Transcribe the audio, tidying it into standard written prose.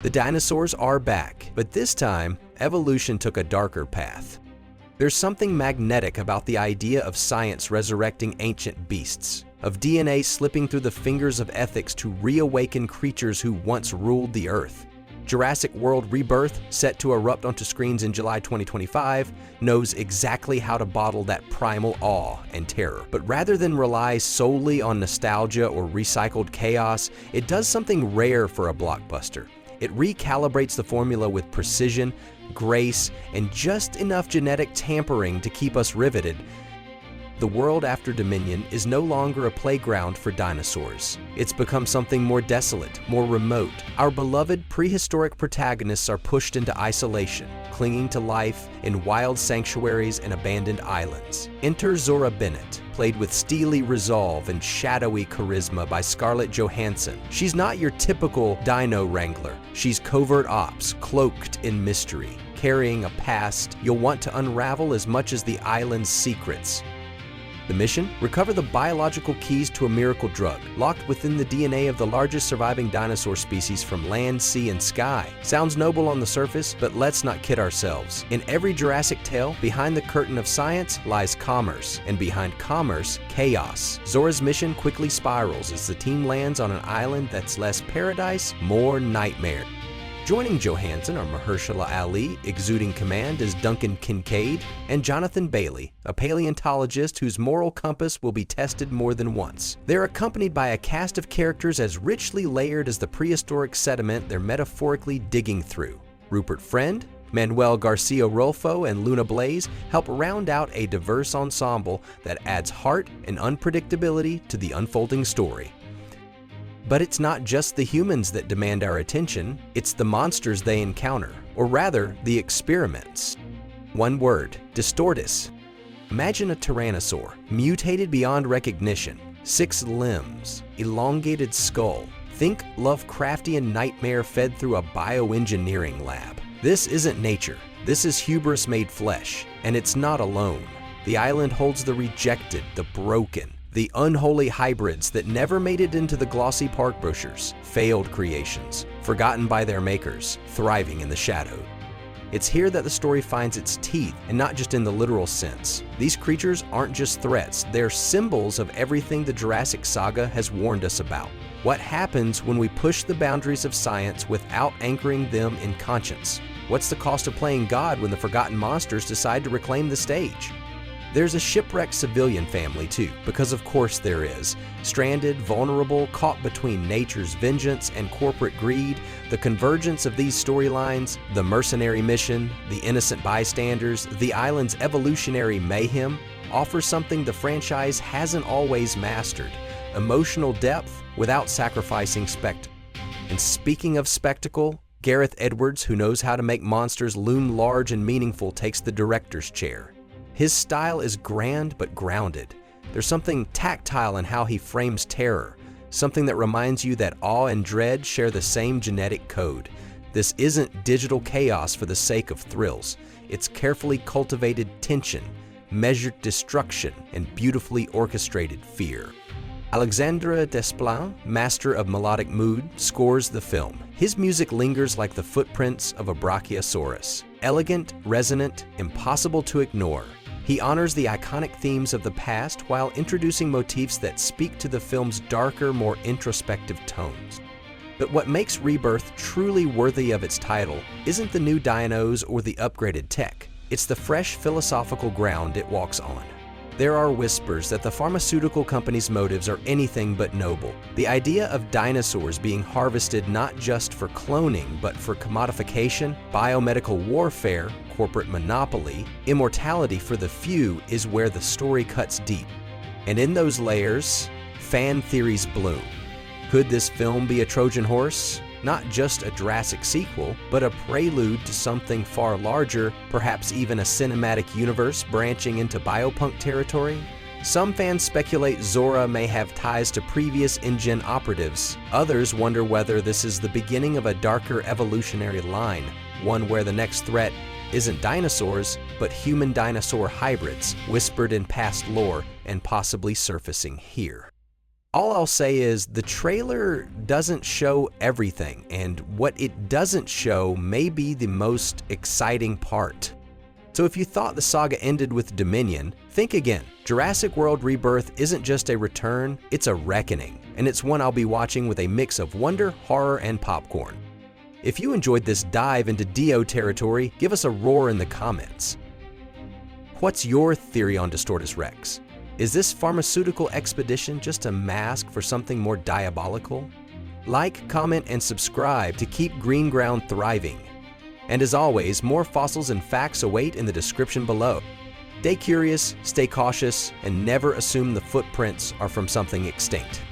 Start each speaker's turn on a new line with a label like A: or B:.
A: The dinosaurs are back, but this time, evolution took a darker path. There's something magnetic about the idea of science resurrecting ancient beasts, of DNA slipping through the fingers of ethics to reawaken creatures who once ruled the Earth. Jurassic World Rebirth, set to erupt onto screens in July 2025, knows exactly how to bottle that primal awe and terror. But rather than rely solely on nostalgia or recycled chaos, it does something rare for a blockbuster. It recalibrates the formula with precision, grace, and just enough genetic tampering to keep us riveted. The world after Dominion is no longer a playground for dinosaurs. It's become something more desolate, more remote. Our beloved prehistoric protagonists are pushed into isolation, clinging to life in wild sanctuaries and abandoned islands. Enter Zora Bennett, played with steely resolve and shadowy charisma by Scarlett Johansson. She's not your typical dino wrangler. She's covert ops, cloaked in mystery, carrying a past you'll want to unravel as much as the island's secrets. The mission? Recover the biological keys to a miracle drug, locked within the DNA of the largest surviving dinosaur species from land, sea, and sky. Sounds noble on the surface, but let's not kid ourselves. In every Jurassic tale, behind the curtain of science lies commerce, and behind commerce, chaos. Zora's mission quickly spirals as the team lands on an island that's less paradise, more nightmare. Joining Johansson are Mahershala Ali, exuding command as Duncan Kincaid, and Jonathan Bailey, a paleontologist whose moral compass will be tested more than once. They're accompanied by a cast of characters as richly layered as the prehistoric sediment they're metaphorically digging through. Rupert Friend, Manuel Garcia Rolfo, and Luna Blaze help round out a diverse ensemble that adds heart and unpredictability to the unfolding story. But it's not just the humans that demand our attention, it's the monsters they encounter, or rather, the experiments. One word, Distortus. Imagine a tyrannosaur, mutated beyond recognition, 6 limbs, elongated skull. Think Lovecraftian nightmare fed through a bioengineering lab. This isn't nature, this is hubris made flesh, and it's not alone. The island holds the rejected, the broken, the unholy hybrids that never made it into the glossy park brochures, failed creations, forgotten by their makers, thriving in the shadow. It's here that the story finds its teeth, and not just in the literal sense. These creatures aren't just threats, they're symbols of everything the Jurassic saga has warned us about. What happens when we push the boundaries of science without anchoring them in conscience? What's the cost of playing God when the forgotten monsters decide to reclaim the stage? There's a shipwrecked civilian family too, because of course there is. Stranded, vulnerable, caught between nature's vengeance and corporate greed, the convergence of these storylines, the mercenary mission, the innocent bystanders, the island's evolutionary mayhem, offer something the franchise hasn't always mastered: emotional depth without sacrificing spectacle. And speaking of spectacle, Gareth Edwards, who knows how to make monsters loom large and meaningful, takes the director's chair. His style is grand but grounded. There's something tactile in how he frames terror, something that reminds you that awe and dread share the same genetic code. This isn't digital chaos for the sake of thrills. It's carefully cultivated tension, measured destruction, and beautifully orchestrated fear. Alexandre Desplat, master of melodic mood, scores the film. His music lingers like the footprints of a brachiosaurus. Elegant, resonant, impossible to ignore. He honors the iconic themes of the past while introducing motifs that speak to the film's darker, more introspective tones. But what makes Rebirth truly worthy of its title isn't the new dinos or the upgraded tech. It's the fresh philosophical ground it walks on. There are whispers that the pharmaceutical company's motives are anything but noble. The idea of dinosaurs being harvested not just for cloning, but for commodification, biomedical warfare, corporate monopoly, immortality for the few is where the story cuts deep. And in those layers, fan theories bloom. Could this film be a Trojan horse? Not just a Jurassic sequel, but a prelude to something far larger, perhaps even a cinematic universe branching into biopunk territory? Some fans speculate Zora may have ties to previous InGen operatives. Others wonder whether this is the beginning of a darker evolutionary line, one where the next threat isn't dinosaurs, but human-dinosaur hybrids, whispered in past lore and possibly surfacing here. All I'll say is the trailer doesn't show everything, and what it doesn't show may be the most exciting part. So if you thought the saga ended with Dominion, think again. Jurassic World Rebirth isn't just a return, it's a reckoning, and it's one I'll be watching with a mix of wonder, horror, and popcorn. If you enjoyed this dive into Dio territory, give us a roar in the comments. What's your theory on Distortus Rex? Is this pharmaceutical expedition just a mask for something more diabolical? Like, comment, and subscribe to keep Green Ground thriving. And as always, more fossils and facts await in the description below. Stay curious, stay cautious, and never assume the footprints are from something extinct.